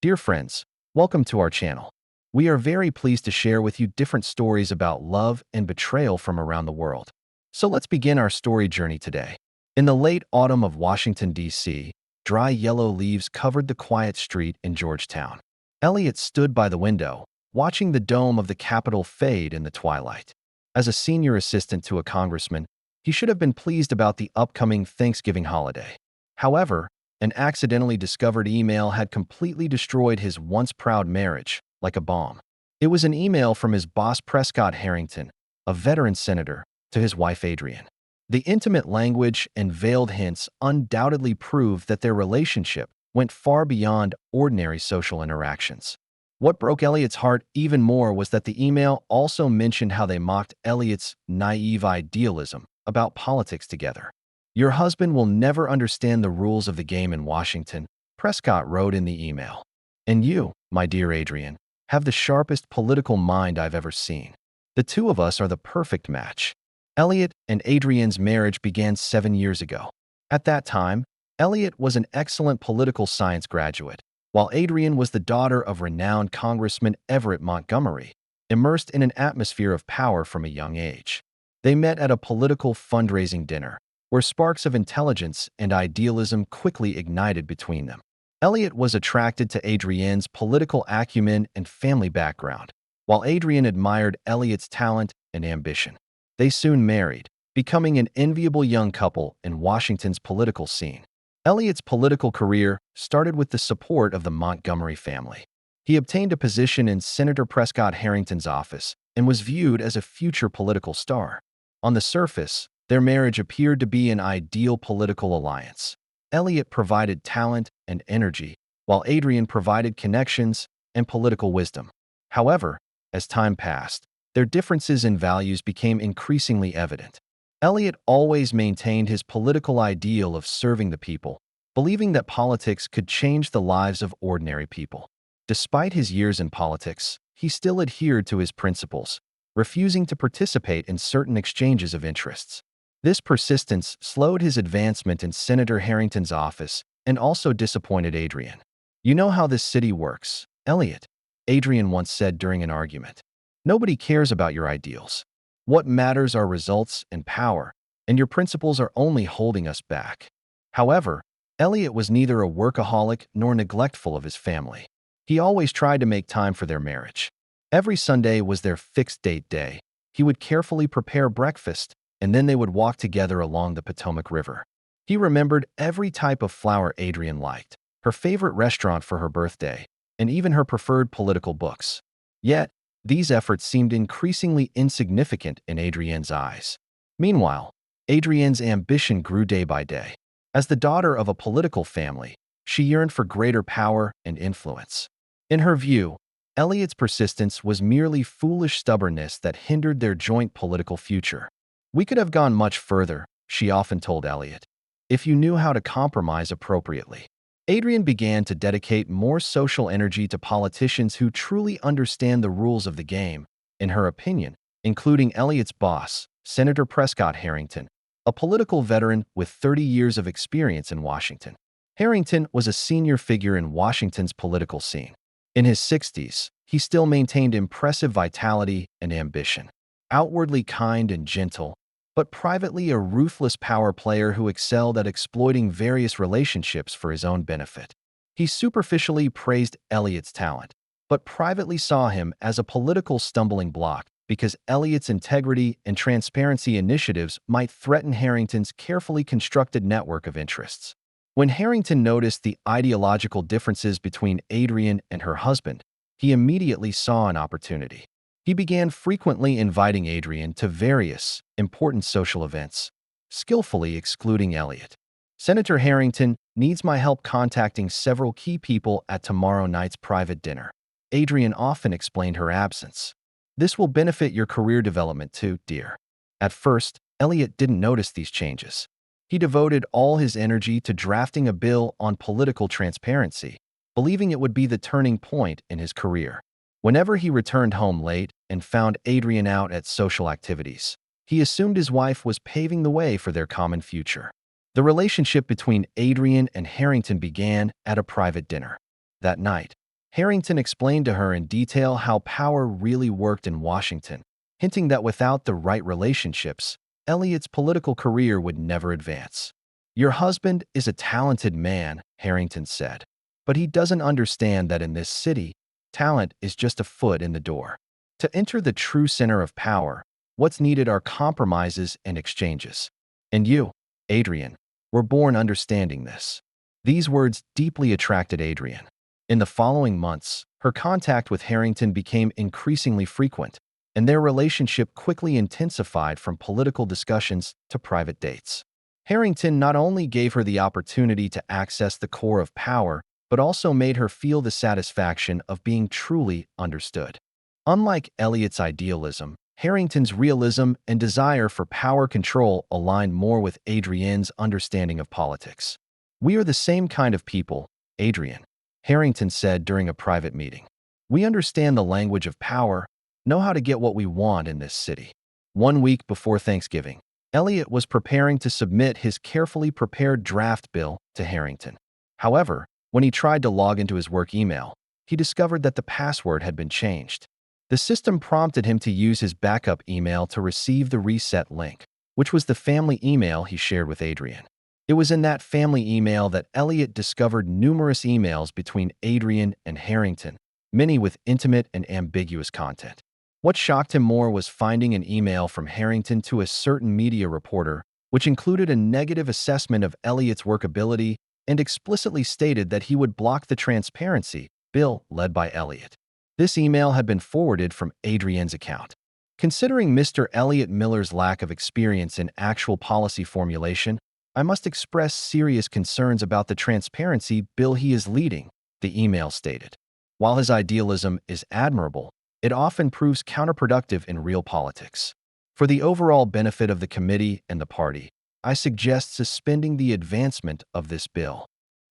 Dear friends, welcome to our channel. We are very pleased to share with you different stories about love and betrayal from around the world. So let's begin our story journey today. In the late autumn of Washington, D.C., dry yellow leaves covered the quiet street in Georgetown. Elliot stood by the window, watching the dome of the Capitol fade in the twilight. As a senior assistant to a congressman, he should have been pleased about the upcoming Thanksgiving holiday. However, an accidentally discovered email had completely destroyed his once proud marriage, like a bomb. It was an email from his boss Prescott Harrington, a veteran senator, to his wife Adrienne. The intimate language and veiled hints undoubtedly proved that their relationship went far beyond ordinary social interactions. What broke Elliot's heart even more was that the email also mentioned how they mocked Elliot's naive idealism about politics together. "Your husband will never understand the rules of the game in Washington," Prescott wrote in the email. "And you, my dear Adrienne, have the sharpest political mind I've ever seen. The two of us are the perfect match." Elliot and Adrienne's marriage began 7 years ago. At that time, Elliot was an excellent political science graduate, while Adrienne was the daughter of renowned Congressman Everett Montgomery, immersed in an atmosphere of power from a young age. They met at a political fundraising dinner, where sparks of intelligence and idealism quickly ignited between them. Elliot was attracted to Adrienne's political acumen and family background, while Adrienne admired Elliot's talent and ambition. They soon married, becoming an enviable young couple in Washington's political scene. Elliot's political career started with the support of the Montgomery family. He obtained a position in Senator Prescott Harrington's office and was viewed as a future political star. On the surface, their marriage appeared to be an ideal political alliance. Elliot provided talent and energy, while Adrienne provided connections and political wisdom. However, as time passed, their differences in values became increasingly evident. Elliot always maintained his political ideal of serving the people, believing that politics could change the lives of ordinary people. Despite his years in politics, he still adhered to his principles, refusing to participate in certain exchanges of interests. This persistence slowed his advancement in Senator Harrington's office and also disappointed Adrienne. "You know how this city works, Elliot," Adrienne once said during an argument. "Nobody cares about your ideals. What matters are results and power, and your principles are only holding us back." However, Elliot was neither a workaholic nor neglectful of his family. He always tried to make time for their marriage. Every Sunday was their fixed date day. He would carefully prepare breakfast, and then they would walk together along the Potomac River. He remembered every type of flower Adrienne liked, her favorite restaurant for her birthday, and even her preferred political books. Yet, these efforts seemed increasingly insignificant in Adrienne's eyes. Meanwhile, Adrienne's ambition grew day by day. As the daughter of a political family, she yearned for greater power and influence. In her view, Elliot's persistence was merely foolish stubbornness that hindered their joint political future. "We could have gone much further," she often told Elliot, "if you knew how to compromise appropriately." Adrienne began to dedicate more social energy to politicians who truly understand the rules of the game, in her opinion, including Elliot's boss, Senator Prescott Harrington, a political veteran with 30 years of experience in Washington. Harrington was a senior figure in Washington's political scene. In his 60s, he still maintained impressive vitality and ambition. Outwardly kind and gentle, but privately a ruthless power player who excelled at exploiting various relationships for his own benefit. He superficially praised Elliot's talent, but privately saw him as a political stumbling block because Elliot's integrity and transparency initiatives might threaten Harrington's carefully constructed network of interests. When Harrington noticed the ideological differences between Adrienne and her husband, he immediately saw an opportunity. He began frequently inviting Adrienne to various important social events, skillfully excluding Elliot. "Senator Harrington needs my help contacting several key people at tomorrow night's private dinner," Adrienne often explained her absence. "This will benefit your career development too, dear." At first, Elliot didn't notice these changes. He devoted all his energy to drafting a bill on political transparency, believing it would be the turning point in his career. Whenever he returned home late and found Adrienne out at social activities, he assumed his wife was paving the way for their common future. The relationship between Adrienne and Harrington began at a private dinner. That night, Harrington explained to her in detail how power really worked in Washington, hinting that without the right relationships, Elliot's political career would never advance. "Your husband is a talented man," Harrington said, "but he doesn't understand that in this city, talent is just a foot in the door. To enter the true center of power, what's needed are compromises and exchanges. And you, Adrian, were born understanding this." These words deeply attracted Adrian. In the following months, her contact with Harrington became increasingly frequent, and their relationship quickly intensified from political discussions to private dates. Harrington not only gave her the opportunity to access the core of power, but also made her feel the satisfaction of being truly understood. Unlike Elliot's idealism, Harrington's realism and desire for power control aligned more with Adrienne's understanding of politics. "We are the same kind of people, Adrian," Harrington said during a private meeting. "We understand the language of power, know how to get what we want in this city." 1 week before Thanksgiving, Elliot was preparing to submit his carefully prepared draft bill to Harrington. However, when he tried to log into his work email, he discovered that the password had been changed. The system prompted him to use his backup email to receive the reset link, which was the family email he shared with Adrian. It was in that family email that Elliot discovered numerous emails between Adrian and Harrington, many with intimate and ambiguous content. What shocked him more was finding an email from Harrington to a certain media reporter, which included a negative assessment of Elliot's workability and explicitly stated that he would block the transparency bill led by Elliot. This email had been forwarded from Adrienne's account. "Considering Mr. Elliot Miller's lack of experience in actual policy formulation, I must express serious concerns about the transparency bill he is leading," the email stated. "While his idealism is admirable, it often proves counterproductive in real politics. For the overall benefit of the committee and the party, I suggest suspending the advancement of this bill."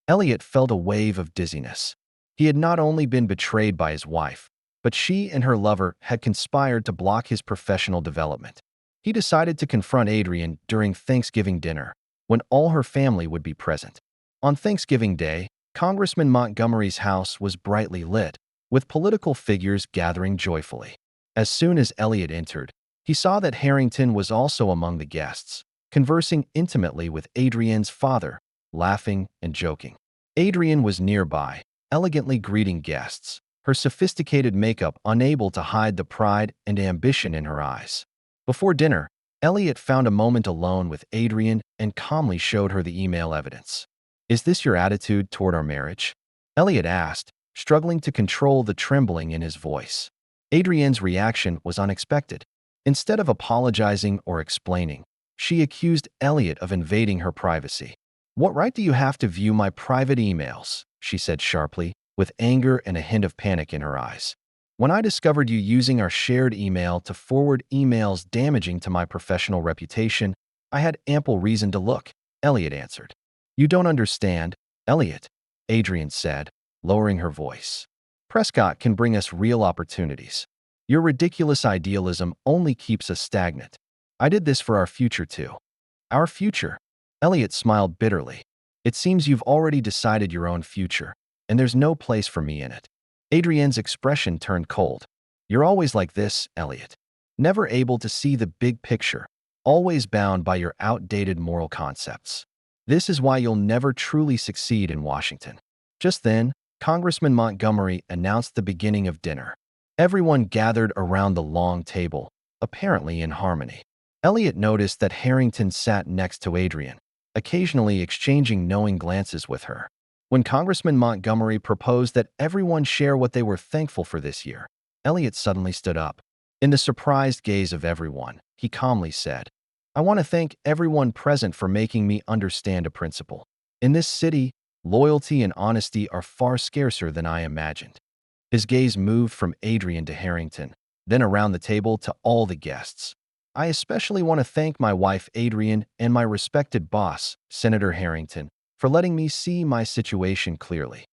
Elliot felt a wave of dizziness. He had not only been betrayed by his wife, but she and her lover had conspired to block his professional development. He decided to confront Adrian during Thanksgiving dinner, when all her family would be present. On Thanksgiving Day, Congressman Montgomery's house was brightly lit, with political figures gathering joyfully. As soon as Elliot entered, he saw that Harrington was also among the guests, conversing intimately with Adrienne's father, laughing and joking. Adrienne was nearby, elegantly greeting guests, her sophisticated makeup unable to hide the pride and ambition in her eyes. Before dinner, Elliot found a moment alone with Adrienne and calmly showed her the email evidence. "Is this your attitude toward our marriage?" Elliot asked, struggling to control the trembling in his voice. Adrienne's reaction was unexpected. Instead of apologizing or explaining, she accused Elliot of invading her privacy. "What right do you have to view my private emails?" she said sharply, with anger and a hint of panic in her eyes. "When I discovered you using our shared email to forward emails damaging to my professional reputation, I had ample reason to look," Elliot answered. "You don't understand, Elliot," Adrienne said, lowering her voice. "Prescott can bring us real opportunities. Your ridiculous idealism only keeps us stagnant. I did this for our future too." "Our future?" Elliot smiled bitterly. "It seems you've already decided your own future, and there's no place for me in it." Adrienne's expression turned cold. "You're always like this, Elliot. Never able to see the big picture, always bound by your outdated moral concepts. This is why you'll never truly succeed in Washington." Just then, Congressman Montgomery announced the beginning of dinner. Everyone gathered around the long table, apparently in harmony. Elliot noticed that Harrington sat next to Adrienne, occasionally exchanging knowing glances with her. When Congressman Montgomery proposed that everyone share what they were thankful for this year, Elliot suddenly stood up. In the surprised gaze of everyone, he calmly said, "I want to thank everyone present for making me understand a principle. In this city, loyalty and honesty are far scarcer than I imagined." His gaze moved from Adrian to Harrington, then around the table to all the guests. "I especially want to thank my wife Adrienne and my respected boss, Senator Harrington, for letting me see my situation clearly."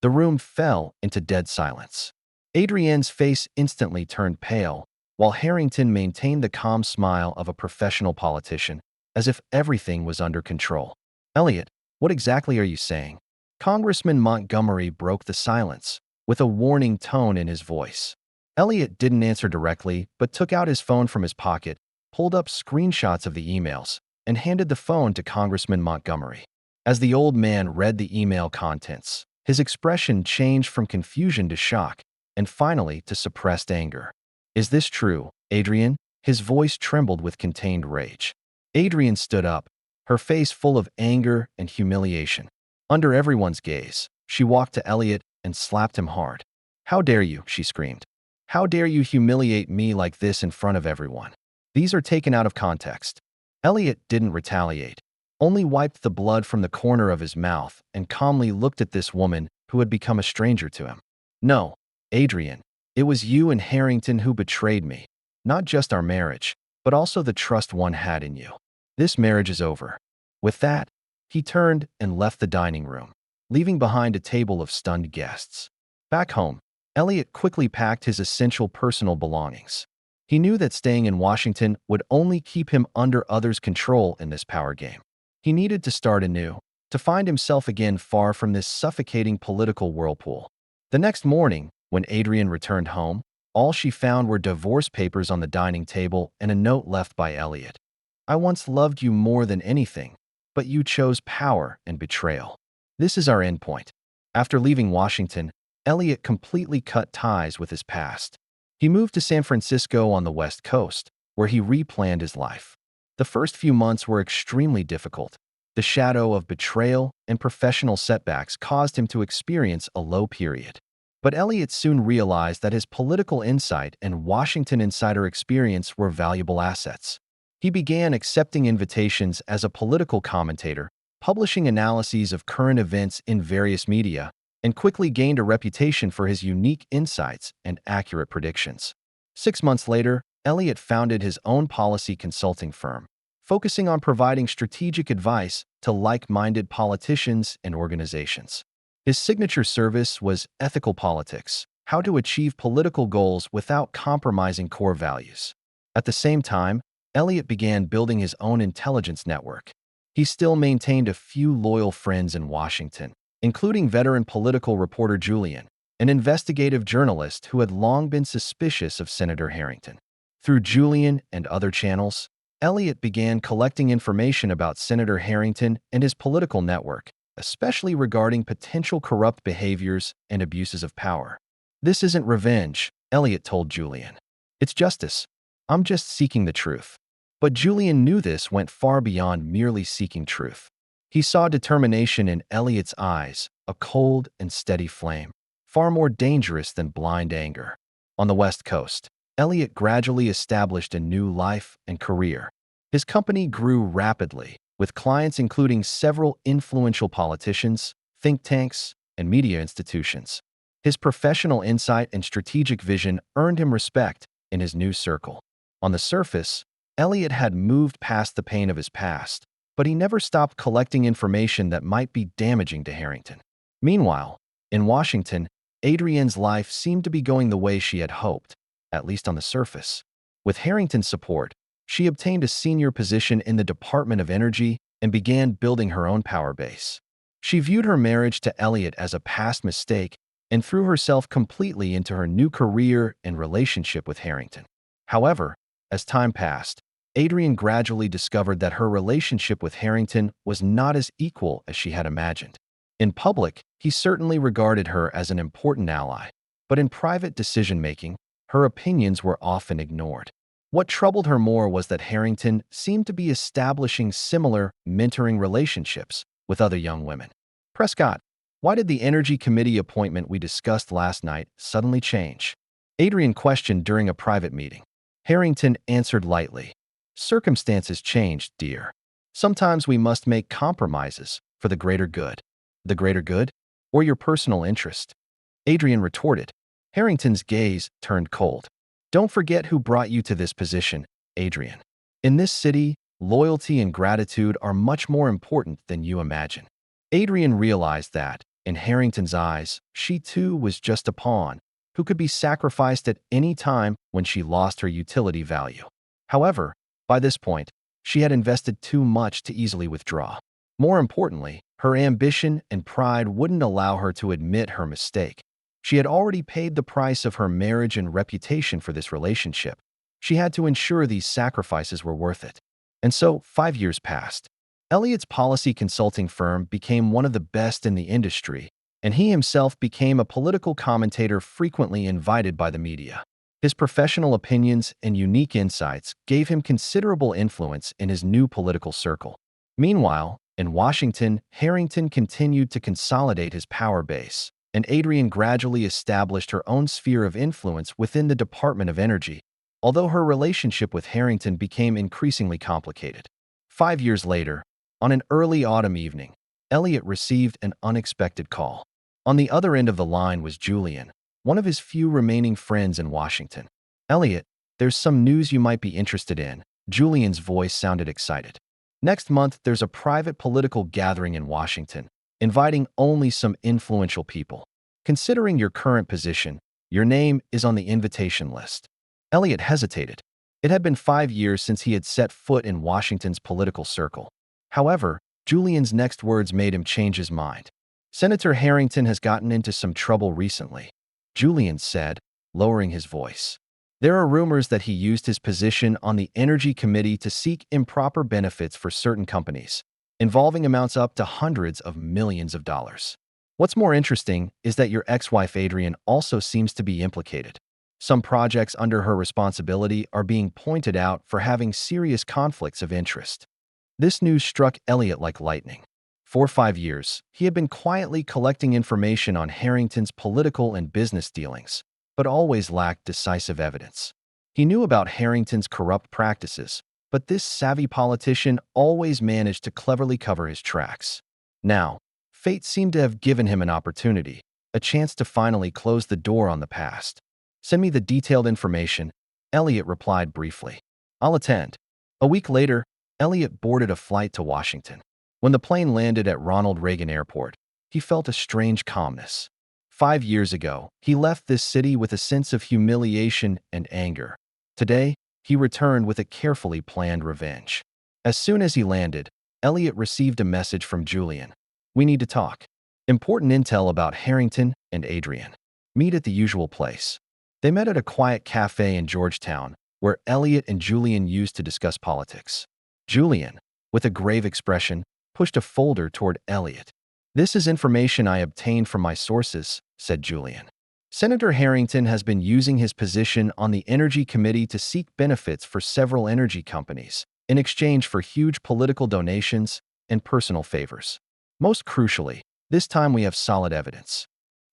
The room fell into dead silence. Adrienne's face instantly turned pale, while Harrington maintained the calm smile of a professional politician, as if everything was under control. "Elliot, what exactly are you saying?" Congressman Montgomery broke the silence, with a warning tone in his voice. Elliot didn't answer directly, but took out his phone from his pocket, pulled up screenshots of the emails, and handed the phone to Congressman Montgomery. As the old man read the email contents, his expression changed from confusion to shock, and finally to suppressed anger. "Is this true, Adrian?" His voice trembled with contained rage. Adrian stood up, her face full of anger and humiliation. Under everyone's gaze, she walked to Elliot and slapped him hard. "How dare you?" she screamed. "How dare you humiliate me like this in front of everyone? These are taken out of context." Elliot didn't retaliate, only wiped the blood from the corner of his mouth and calmly looked at this woman who had become a stranger to him. "No, Adrian, it was you and Harrington who betrayed me. Not just our marriage, but also the trust one had in you. This marriage is over." With that, he turned and left the dining room, leaving behind a table of stunned guests. Back home, Elliot quickly packed his essential personal belongings. He knew that staying in Washington would only keep him under others' control in this power game. He needed to start anew, to find himself again far from this suffocating political whirlpool. The next morning, when Adrian returned home, all she found were divorce papers on the dining table and a note left by Elliot. "I once loved you more than anything, but you chose power and betrayal. This is our endpoint." After leaving Washington, Elliot completely cut ties with his past. He moved to San Francisco on the West Coast, where he replanned his life. The first few months were extremely difficult. The shadow of betrayal and professional setbacks caused him to experience a low period. But Elliot soon realized that his political insight and Washington insider experience were valuable assets. He began accepting invitations as a political commentator, publishing analyses of current events in various media, and quickly gained a reputation for his unique insights and accurate predictions. 6 months later, Elliot founded his own policy consulting firm, focusing on providing strategic advice to like-minded politicians and organizations. His signature service was Ethical Politics: How to Achieve Political Goals Without Compromising Core Values. At the same time, Elliot began building his own intelligence network. He still maintained a few loyal friends in Washington, including veteran political reporter Julian, an investigative journalist who had long been suspicious of Senator Harrington. Through Julian and other channels, Elliot began collecting information about Senator Harrington and his political network, especially regarding potential corrupt behaviors and abuses of power. "This isn't revenge," Elliot told Julian. "It's justice. I'm just seeking the truth." But Julian knew this went far beyond merely seeking truth. He saw determination in Elliot's eyes, a cold and steady flame, far more dangerous than blind anger. On the West Coast, Elliot gradually established a new life and career. His company grew rapidly, with clients including several influential politicians, think tanks, and media institutions. His professional insight and strategic vision earned him respect in his new circle. On the surface, Elliot had moved past the pain of his past, but he never stopped collecting information that might be damaging to Harrington. Meanwhile, in Washington, Adrienne's life seemed to be going the way she had hoped, at least on the surface. With Harrington's support, she obtained a senior position in the Department of Energy and began building her own power base. She viewed her marriage to Elliot as a past mistake and threw herself completely into her new career and relationship with Harrington. However, as time passed, Adrienne gradually discovered that her relationship with Harrington was not as equal as she had imagined. In public, he certainly regarded her as an important ally, but in private decision-making, her opinions were often ignored. What troubled her more was that Harrington seemed to be establishing similar mentoring relationships with other young women. "Prescott, why did the Energy Committee appointment we discussed last night suddenly change?" Adrienne questioned during a private meeting. Harrington answered lightly, "Circumstances changed, dear. Sometimes we must make compromises for the greater good." "The greater good? Or your personal interest?" Adrienne retorted. Harrington's gaze turned cold. "Don't forget who brought you to this position, Adrienne. In this city, loyalty and gratitude are much more important than you imagine." Adrienne realized that, in Harrington's eyes, she too was just a pawn who could be sacrificed at any time when she lost her utility value. However, by this point, she had invested too much to easily withdraw. More importantly, her ambition and pride wouldn't allow her to admit her mistake. She had already paid the price of her marriage and reputation for this relationship. She had to ensure these sacrifices were worth it. And so, 5 years passed. Elliot's policy consulting firm became one of the best in the industry, and he himself became a political commentator frequently invited by the media. His professional opinions and unique insights gave him considerable influence in his new political circle. Meanwhile, in Washington, Harrington continued to consolidate his power base, and Adrian gradually established her own sphere of influence within the Department of Energy, although her relationship with Harrington became increasingly complicated. 5 years later, on an early autumn evening, Elliot received an unexpected call. On the other end of the line was Julian, one of his few remaining friends in Washington. "Elliot, there's some news you might be interested in." Julian's voice sounded excited. "Next month, there's a private political gathering in Washington, inviting only some influential people. Considering your current position, your name is on the invitation list." Elliot hesitated. It had been 5 years since he had set foot in Washington's political circle. However, Julian's next words made him change his mind. "Senator Harrington has gotten into some trouble recently," Julian said, lowering his voice. "There are rumors that he used his position on the Energy Committee to seek improper benefits for certain companies, involving amounts up to hundreds of millions of dollars. What's more interesting is that your ex-wife Adrian also seems to be implicated. Some projects under her responsibility are being pointed out for having serious conflicts of interest." This news struck Elliot like lightning. For 5 years, he had been quietly collecting information on Harrington's political and business dealings, but always lacked decisive evidence. He knew about Harrington's corrupt practices, but this savvy politician always managed to cleverly cover his tracks. Now, fate seemed to have given him an opportunity, a chance to finally close the door on the past. "Send me the detailed information," Elliot replied briefly. "I'll attend." A week later, Elliot boarded a flight to Washington. When the plane landed at Ronald Reagan Airport, he felt a strange calmness. 5 years ago, he left this city with a sense of humiliation and anger. Today, he returned with a carefully planned revenge. As soon as he landed, Elliot received a message from Julian. "We need to talk. Important intel about Harrington and Adrian. Meet at the usual place." They met at a quiet cafe in Georgetown, where Elliot and Julian used to discuss politics. Julian, with a grave expression, pushed a folder toward Elliot. "This is information I obtained from my sources," said Julian. "Senator Harrington has been using his position on the Energy Committee to seek benefits for several energy companies, in exchange for huge political donations and personal favors. Most crucially, this time we have solid evidence."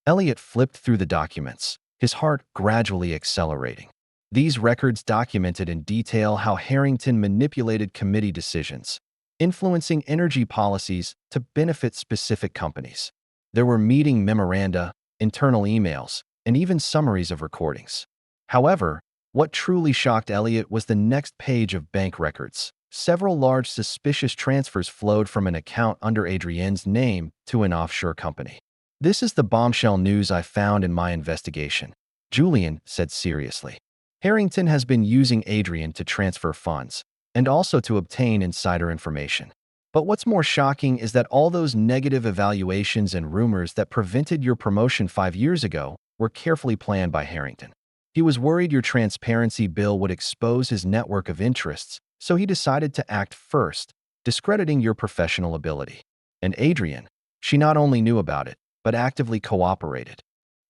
Elliot flipped through the documents, his heart gradually accelerating. These records documented in detail how Harrington manipulated committee decisions, influencing energy policies to benefit specific companies. There were meeting memoranda, internal emails, and even summaries of recordings. However, what truly shocked Elliot was the next page of bank records. Several large suspicious transfers flowed from an account under Adrienne's name to an offshore company. "This is the bombshell news I found in my investigation," Julian said seriously. "Harrington has been using Adrian to transfer funds, and also to obtain insider information. But what's more shocking is that all those negative evaluations and rumors that prevented your promotion 5 years ago were carefully planned by Harrington. He was worried your transparency bill would expose his network of interests, so he decided to act first, discrediting your professional ability. And Adrian, she not only knew about it, but actively cooperated."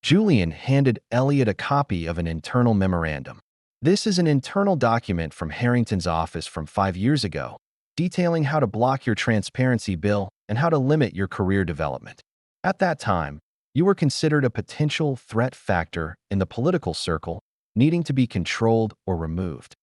Julian handed Elliot a copy of an internal memorandum. "This is an internal document from Harrington's office from 5 years ago, detailing how to block your transparency bill and how to limit your career development. At that time, you were considered a potential threat factor in the political circle, needing to be controlled or removed."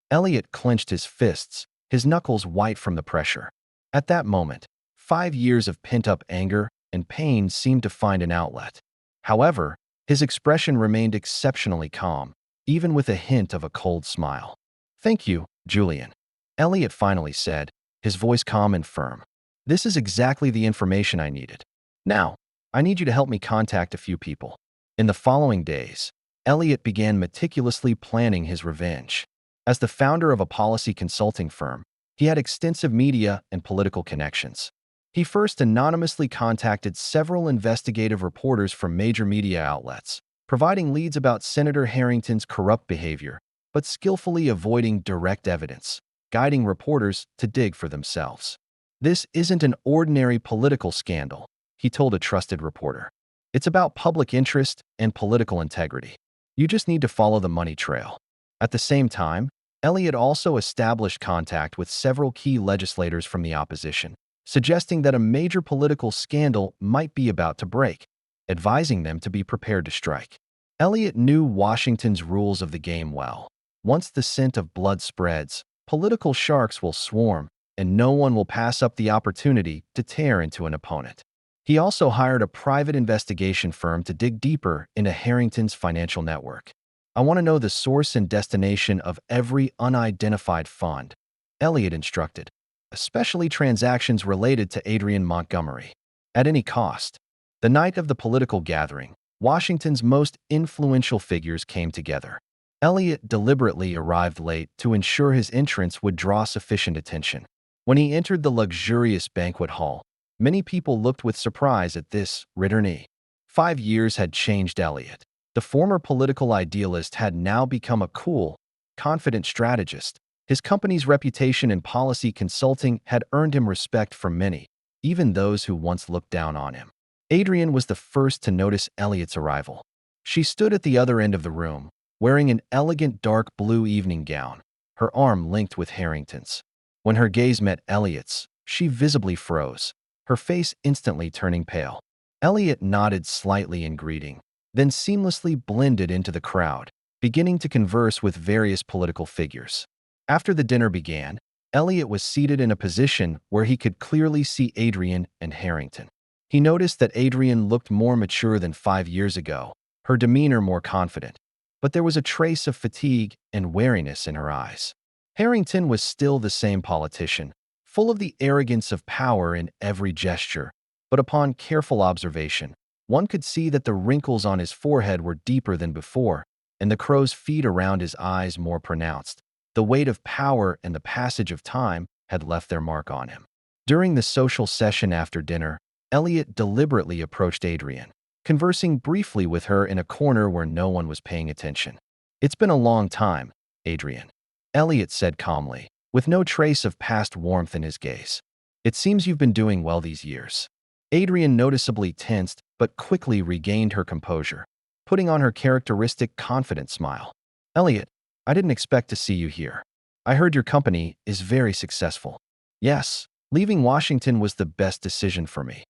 Elliot clenched his fists, his knuckles white from the pressure. At that moment, 5 years of pent-up anger and pain seemed to find an outlet. However, his expression remained exceptionally calm, even with a hint of a cold smile. "Thank you, Julian," Elliot finally said, his voice calm and firm. "This is exactly the information I needed. Now, I need you to help me contact a few people." In the following days, Elliot began meticulously planning his revenge. As the founder of a policy consulting firm, he had extensive media and political connections. He first anonymously contacted several investigative reporters from major media outlets, providing leads about Senator Harrington's corrupt behavior, but skillfully avoiding direct evidence, guiding reporters to dig for themselves. "This isn't an ordinary political scandal," he told a trusted reporter. "It's about public interest and political integrity. You just need to follow the money trail." At the same time, Elliott also established contact with several key legislators from the opposition, suggesting that a major political scandal might be about to break, advising them to be prepared to strike. Elliott knew Washington's rules of the game well. Once the scent of blood spreads, political sharks will swarm, and no one will pass up the opportunity to tear into an opponent. He also hired a private investigation firm to dig deeper into Harrington's financial network. "I want to know the source and destination of every unidentified fund," Elliott instructed, "especially transactions related to Adrian Montgomery, at any cost." The night of the political gathering, Washington's most influential figures came together. Elliott deliberately arrived late to ensure his entrance would draw sufficient attention. When he entered the luxurious banquet hall, many people looked with surprise at this returnee. 5 years had changed Elliott. The former political idealist had now become a cool, confident strategist. His company's reputation in policy consulting had earned him respect from many, even those who once looked down on him. Adrian was the first to notice Elliott's arrival. She stood at the other end of the room, wearing an elegant dark blue evening gown, her arm linked with Harrington's. When her gaze met Elliott's, she visibly froze, her face instantly turning pale. Elliott nodded slightly in greeting, then seamlessly blended into the crowd, beginning to converse with various political figures. After the dinner began, Elliott was seated in a position where he could clearly see Adrian and Harrington. He noticed that Adrian looked more mature than 5 years ago, her demeanor more confident, but there was a trace of fatigue and wariness in her eyes. Harrington was still the same politician, full of the arrogance of power in every gesture, but upon careful observation, one could see that the wrinkles on his forehead were deeper than before, and the crow's feet around his eyes more pronounced. The weight of power and the passage of time had left their mark on him. During the social session after dinner, Elliott deliberately approached Adrian, conversing briefly with her in a corner where no one was paying attention. "It's been a long time, Adrian," Elliott said calmly, with no trace of past warmth in his gaze. "It seems you've been doing well these years." Adrian noticeably tensed, but quickly regained her composure, putting on her characteristic confident smile. "Elliott, I didn't expect to see you here. I heard your company is very successful." "Yes, leaving Washington was the best decision for me,"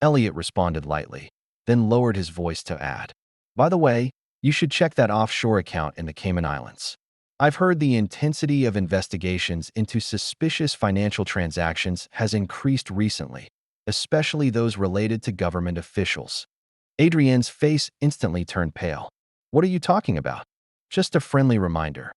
Elliott responded lightly, then lowered his voice to add, "By the way, you should check that offshore account in the Cayman Islands. I've heard the intensity of investigations into suspicious financial transactions has increased recently, especially those related to government officials." Adrienne's face instantly turned pale. "What are you talking about?" "Just a friendly reminder."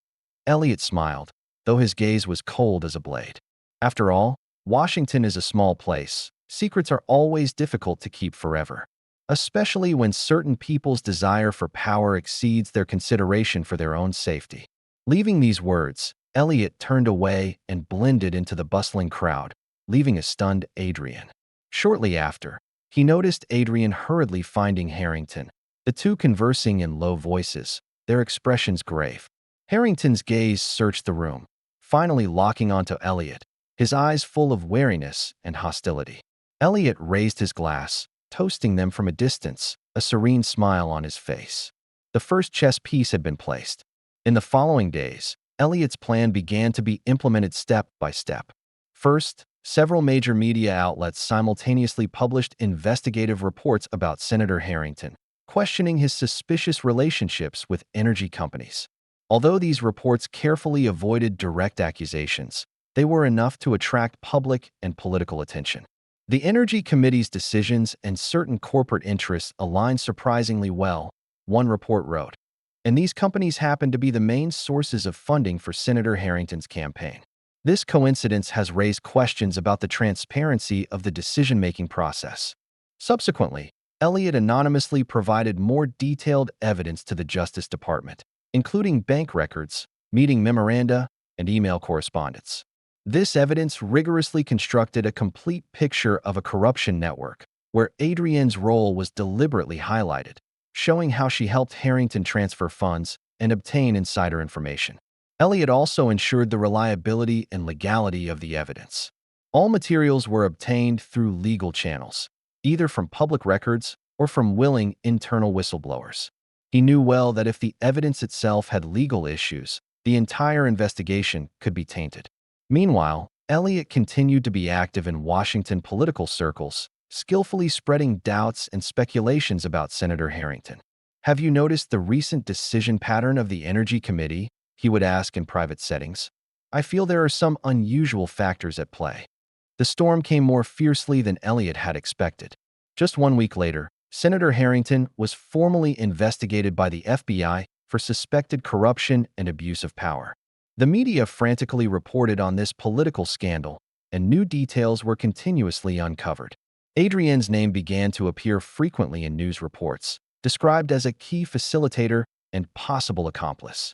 Elliott smiled, though his gaze was cold as a blade. After all, Washington is a small place. Secrets are always difficult to keep forever, especially when certain people's desire for power exceeds their consideration for their own safety. Leaving these words, Elliott turned away and blended into the bustling crowd, leaving a stunned Adrian. Shortly after, he noticed Adrian hurriedly finding Harrington, the two conversing in low voices, their expressions grave. Harrington's gaze searched the room, finally locking onto Elliott, his eyes full of wariness and hostility. Elliott raised his glass, toasting them from a distance, a serene smile on his face. The first chess piece had been placed. In the following days, Elliott's plan began to be implemented step by step. First, several major media outlets simultaneously published investigative reports about Senator Harrington, questioning his suspicious relationships with energy companies. Although these reports carefully avoided direct accusations, they were enough to attract public and political attention. The Energy Committee's decisions and certain corporate interests aligned surprisingly well, one report wrote, and these companies happened to be the main sources of funding for Senator Harrington's campaign. This coincidence has raised questions about the transparency of the decision-making process. Subsequently, Elliott anonymously provided more detailed evidence to the Justice Department, including bank records, meeting memoranda, and email correspondence. This evidence rigorously constructed a complete picture of a corruption network, where Adrienne's role was deliberately highlighted, showing how she helped Harrington transfer funds and obtain insider information. Elliot also ensured the reliability and legality of the evidence. All materials were obtained through legal channels, either from public records or from willing internal whistleblowers. He knew well that if the evidence itself had legal issues, the entire investigation could be tainted. Meanwhile, Elliot continued to be active in Washington political circles, skillfully spreading doubts and speculations about Senator Harrington. "Have you noticed the recent decision pattern of the Energy Committee?" he would ask in private settings. "I feel there are some unusual factors at play." The storm came more fiercely than Elliot had expected. Just 1 week later, Senator Harrington was formally investigated by the FBI for suspected corruption and abuse of power. The media frantically reported on this political scandal, and new details were continuously uncovered. Adrienne's name began to appear frequently in news reports, described as a key facilitator and possible accomplice.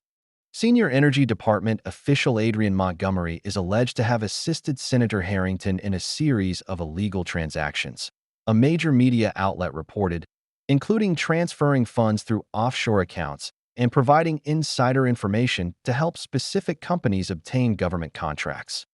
Senior Energy Department official Adrienne Montgomery is alleged to have assisted Senator Harrington in a series of illegal transactions, a major media outlet reported, including transferring funds through offshore accounts and providing insider information to help specific companies obtain government contracts.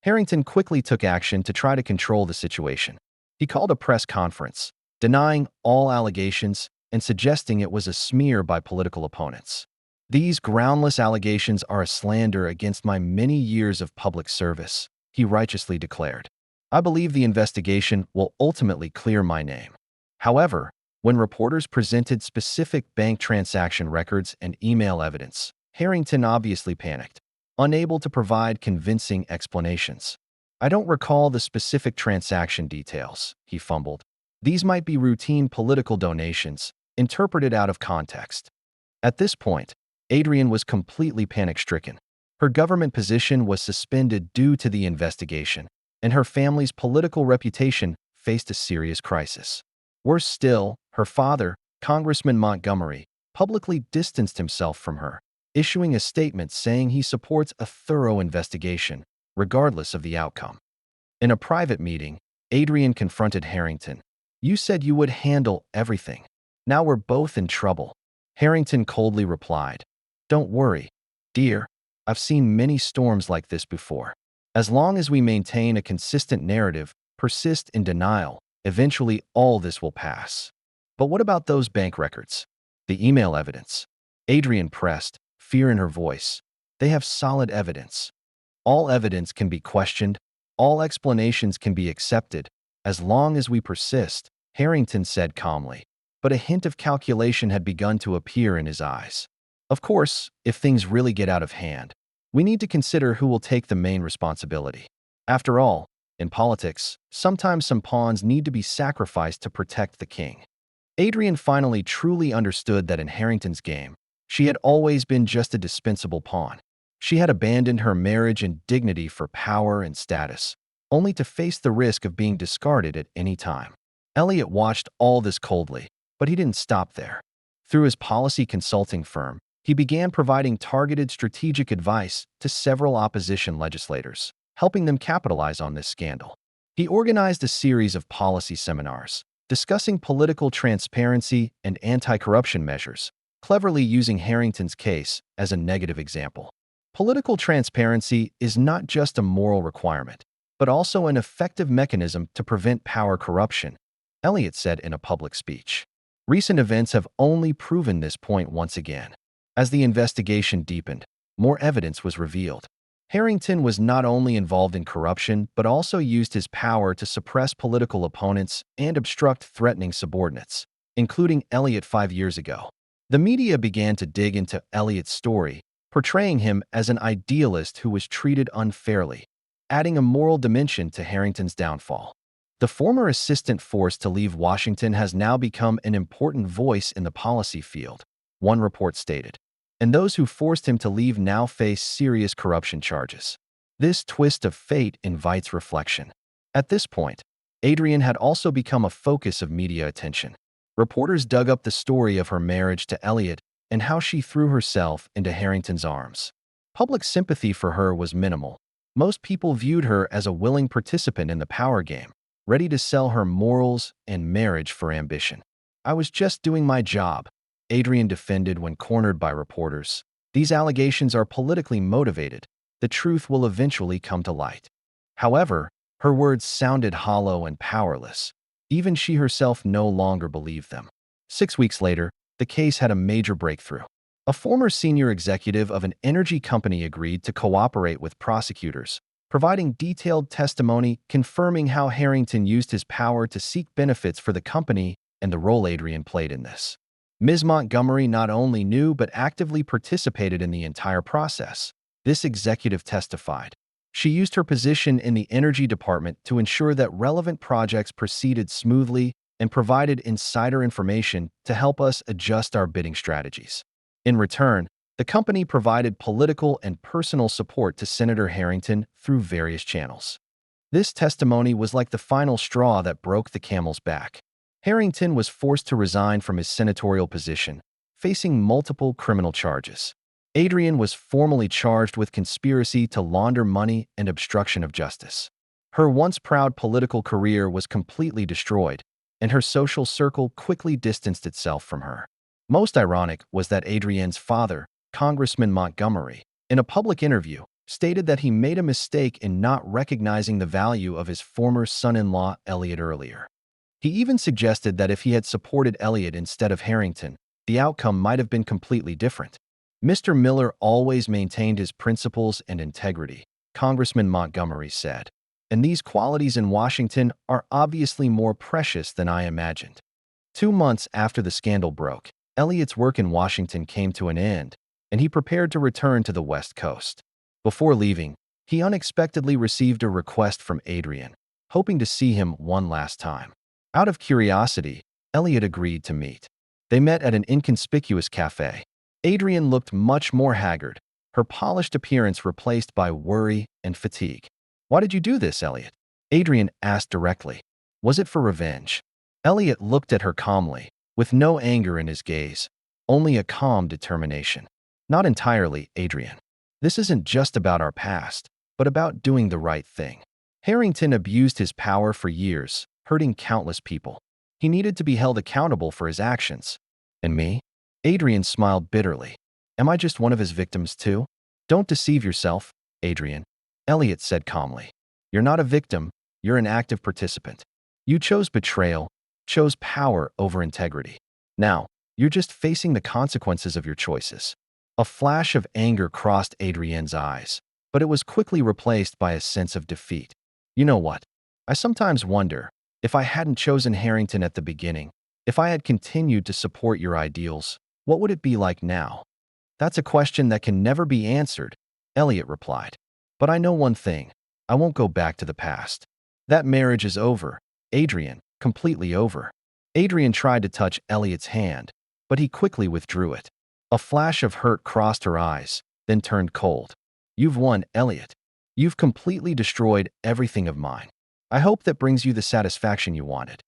Harrington quickly took action to try to control the situation. He called a press conference, denying all allegations and suggesting it was a smear by political opponents. "These groundless allegations are a slander against my many years of public service," he righteously declared. "I believe the investigation will ultimately clear my name." However, when reporters presented specific bank transaction records and email evidence, Harrington obviously panicked, unable to provide convincing explanations. "I don't recall the specific transaction details," he fumbled. "These might be routine political donations, interpreted out of context." At this point, Adrienne was completely panic-stricken. Her government position was suspended due to the investigation, and her family's political reputation faced a serious crisis. Worse still, her father, Congressman Montgomery, publicly distanced himself from her, issuing a statement saying he supports a thorough investigation, regardless of the outcome. In a private meeting, Adrienne confronted Harrington. "You said you would handle everything. Now we're both in trouble." Harrington coldly replied, "Don't worry, dear. I've seen many storms like this before. As long as we maintain a consistent narrative, persist in denial, eventually all this will pass." "But what about those bank records? The email evidence?" Adrienne pressed, fear in her voice. "They have solid evidence. All evidence can be questioned, all explanations can be accepted, as long as we persist," Harrington said calmly. But a hint of calculation had begun to appear in his eyes. "Of course, if things really get out of hand, we need to consider who will take the main responsibility. After all, in politics, sometimes some pawns need to be sacrificed to protect the king." Adrienne finally truly understood that in Harrington's game, she had always been just a dispensable pawn. She had abandoned her marriage and dignity for power and status, only to face the risk of being discarded at any time. Elliot watched all this coldly, but he didn't stop there. Through his policy consulting firm, he began providing targeted strategic advice to several opposition legislators, helping them capitalize on this scandal. He organized a series of policy seminars, discussing political transparency and anti-corruption measures, cleverly using Harrington's case as a negative example. Political transparency is not just a moral requirement, but also an effective mechanism to prevent power corruption, Elliot said in a public speech. Recent events have only proven this point once again. As the investigation deepened, more evidence was revealed. Harrington was not only involved in corruption, but also used his power to suppress political opponents and obstruct threatening subordinates, including Elliot 5 years ago. The media began to dig into Elliot's story, portraying him as an idealist who was treated unfairly, adding a moral dimension to Harrington's downfall. The former assistant forced to leave Washington has now become an important voice in the policy field, one report stated, and those who forced him to leave now face serious corruption charges. This twist of fate invites reflection. At this point, Adrienne had also become a focus of media attention. Reporters dug up the story of her marriage to Elliot and how she threw herself into Harrington's arms. Public sympathy for her was minimal, Most people viewed her as a willing participant in the power game, ready to sell her morals and marriage for ambition. "I was just doing my job," Adrian defended when cornered by reporters. "These allegations are politically motivated. The truth will eventually come to light." However, her words sounded hollow and powerless. Even she herself no longer believed them. 6 weeks later, the case had a major breakthrough. A former senior executive of an energy company agreed to cooperate with prosecutors, providing detailed testimony confirming how Harrington used his power to seek benefits for the company and the role Adrian played in this. Ms. Montgomery not only knew but actively participated in the entire process. This executive testified. She used her position in the energy department to ensure that relevant projects proceeded smoothly and provided insider information to help us adjust our bidding strategies. In return, the company provided political and personal support to Senator Harrington through various channels. This testimony was like the final straw that broke the camel's back. Harrington was forced to resign from his senatorial position, facing multiple criminal charges. Adrian was formally charged with conspiracy to launder money and obstruction of justice. Her once proud political career was completely destroyed, and her social circle quickly distanced itself from her. Most ironic was that Adrian's father, Congressman Montgomery, in a public interview, stated that he made a mistake in not recognizing the value of his former son-in-law, Elliot, earlier. He even suggested that if he had supported Elliot instead of Harrington, the outcome might have been completely different. "Mr. Miller always maintained his principles and integrity," Congressman Montgomery said, "and these qualities in Washington are obviously more precious than I imagined." 2 months after the scandal broke, Elliot's work in Washington came to an end, and he prepared to return to the West Coast. Before leaving, he unexpectedly received a request from Adrian, hoping to see him one last time. Out of curiosity, Elliot agreed to meet. They met at an inconspicuous cafe. Adrian looked much more haggard, her polished appearance replaced by worry and fatigue. "Why did you do this, Elliot?" Adrian asked directly. "Was it for revenge?" Elliot looked at her calmly, with no anger in his gaze, only a calm determination. "Not entirely, Adrian. This isn't just about our past, but about doing the right thing. Harrington abused his power for years, hurting countless people. He needed to be held accountable for his actions. And me?" Adrian smiled bitterly. "Am I just one of his victims too?" "Don't deceive yourself, Adrian," Elliot said calmly. "You're not a victim, you're an active participant. You chose betrayal, chose power over integrity. Now, you're just facing the consequences of your choices." A flash of anger crossed Adrian's eyes, but it was quickly replaced by a sense of defeat. "You know what? I sometimes wonder, if I hadn't chosen Harrington at the beginning, if I had continued to support your ideals, what would it be like now?" "That's a question that can never be answered," Elliot replied. "But I know one thing. I won't go back to the past. That marriage is over, Adrian, completely over." Adrian tried to touch Elliot's hand, but he quickly withdrew it. A flash of hurt crossed her eyes, then turned cold. "You've won, Elliot. You've completely destroyed everything of mine. I hope that brings you the satisfaction you wanted."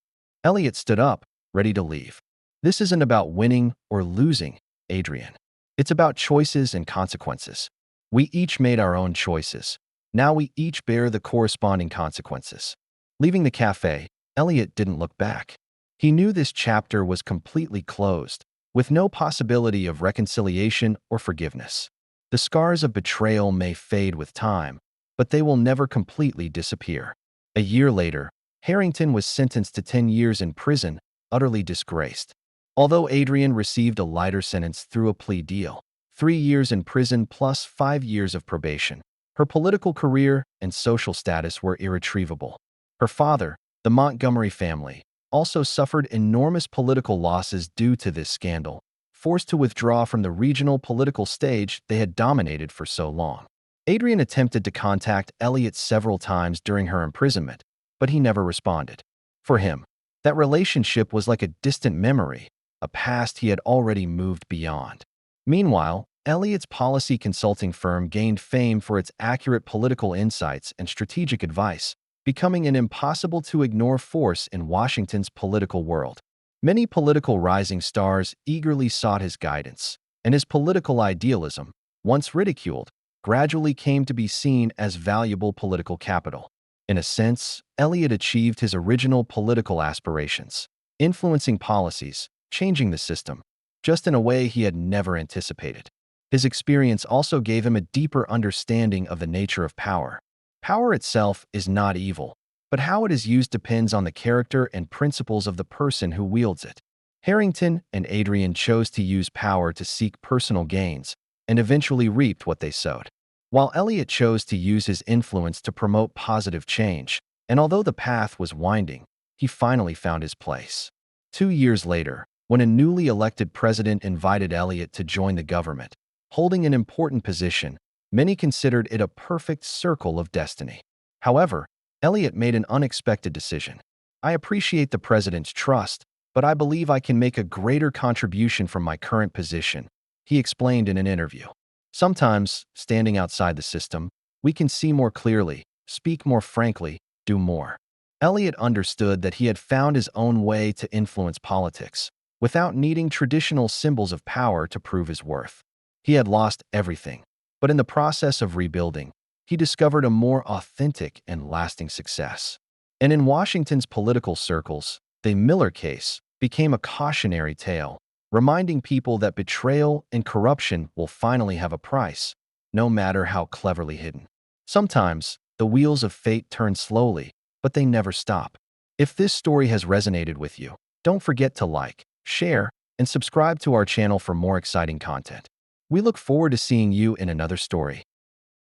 Elliot stood up, ready to leave. "This isn't about winning or losing, Adrian. It's about choices and consequences. We each made our own choices. Now we each bear the corresponding consequences." Leaving the cafe, Elliot didn't look back. He knew this chapter was completely closed, with no possibility of reconciliation or forgiveness. The scars of betrayal may fade with time, but they will never completely disappear. A year later, Harrington was sentenced to 10 years in prison, utterly disgraced. Although Adrian received a lighter sentence through a plea deal, 3 years in prison plus 5 years of probation, her political career and social status were irretrievable. Her father, the Montgomery family, also suffered enormous political losses due to this scandal, forced to withdraw from the regional political stage they had dominated for so long. Adrian attempted to contact Elliot several times during her imprisonment, but he never responded. For him, that relationship was like a distant memory, a past he had already moved beyond. Meanwhile, Elliot's policy consulting firm gained fame for its accurate political insights and strategic advice, becoming an impossible-to-ignore force in Washington's political world. Many political rising stars eagerly sought his guidance, and his political idealism, once ridiculed, gradually came to be seen as valuable political capital. In a sense, Elliot achieved his original political aspirations, influencing policies, changing the system, just in a way he had never anticipated. His experience also gave him a deeper understanding of the nature of power. Power itself is not evil, but how it is used depends on the character and principles of the person who wields it. Harrington and Adrian chose to use power to seek personal gains and eventually reaped what they sowed, while Elliot chose to use his influence to promote positive change. And although the path was winding, he finally found his place. 2 years later, when a newly elected president invited Elliot to join the government, holding an important position, many considered it a perfect circle of destiny. However, Elliot made an unexpected decision. "I appreciate the president's trust, but I believe I can make a greater contribution from my current position," he explained in an interview. Sometimes, standing outside the system, we can see more clearly, speak more frankly, do more. Elliot understood that he had found his own way to influence politics, without needing traditional symbols of power to prove his worth. He had lost everything, but in the process of rebuilding, he discovered a more authentic and lasting success. And in Washington's political circles, the Miller case became a cautionary tale, reminding people that betrayal and corruption will finally have a price, no matter how cleverly hidden. Sometimes, the wheels of fate turn slowly, but they never stop. If this story has resonated with you, don't forget to like, share, and subscribe to our channel for more exciting content. We look forward to seeing you in another story.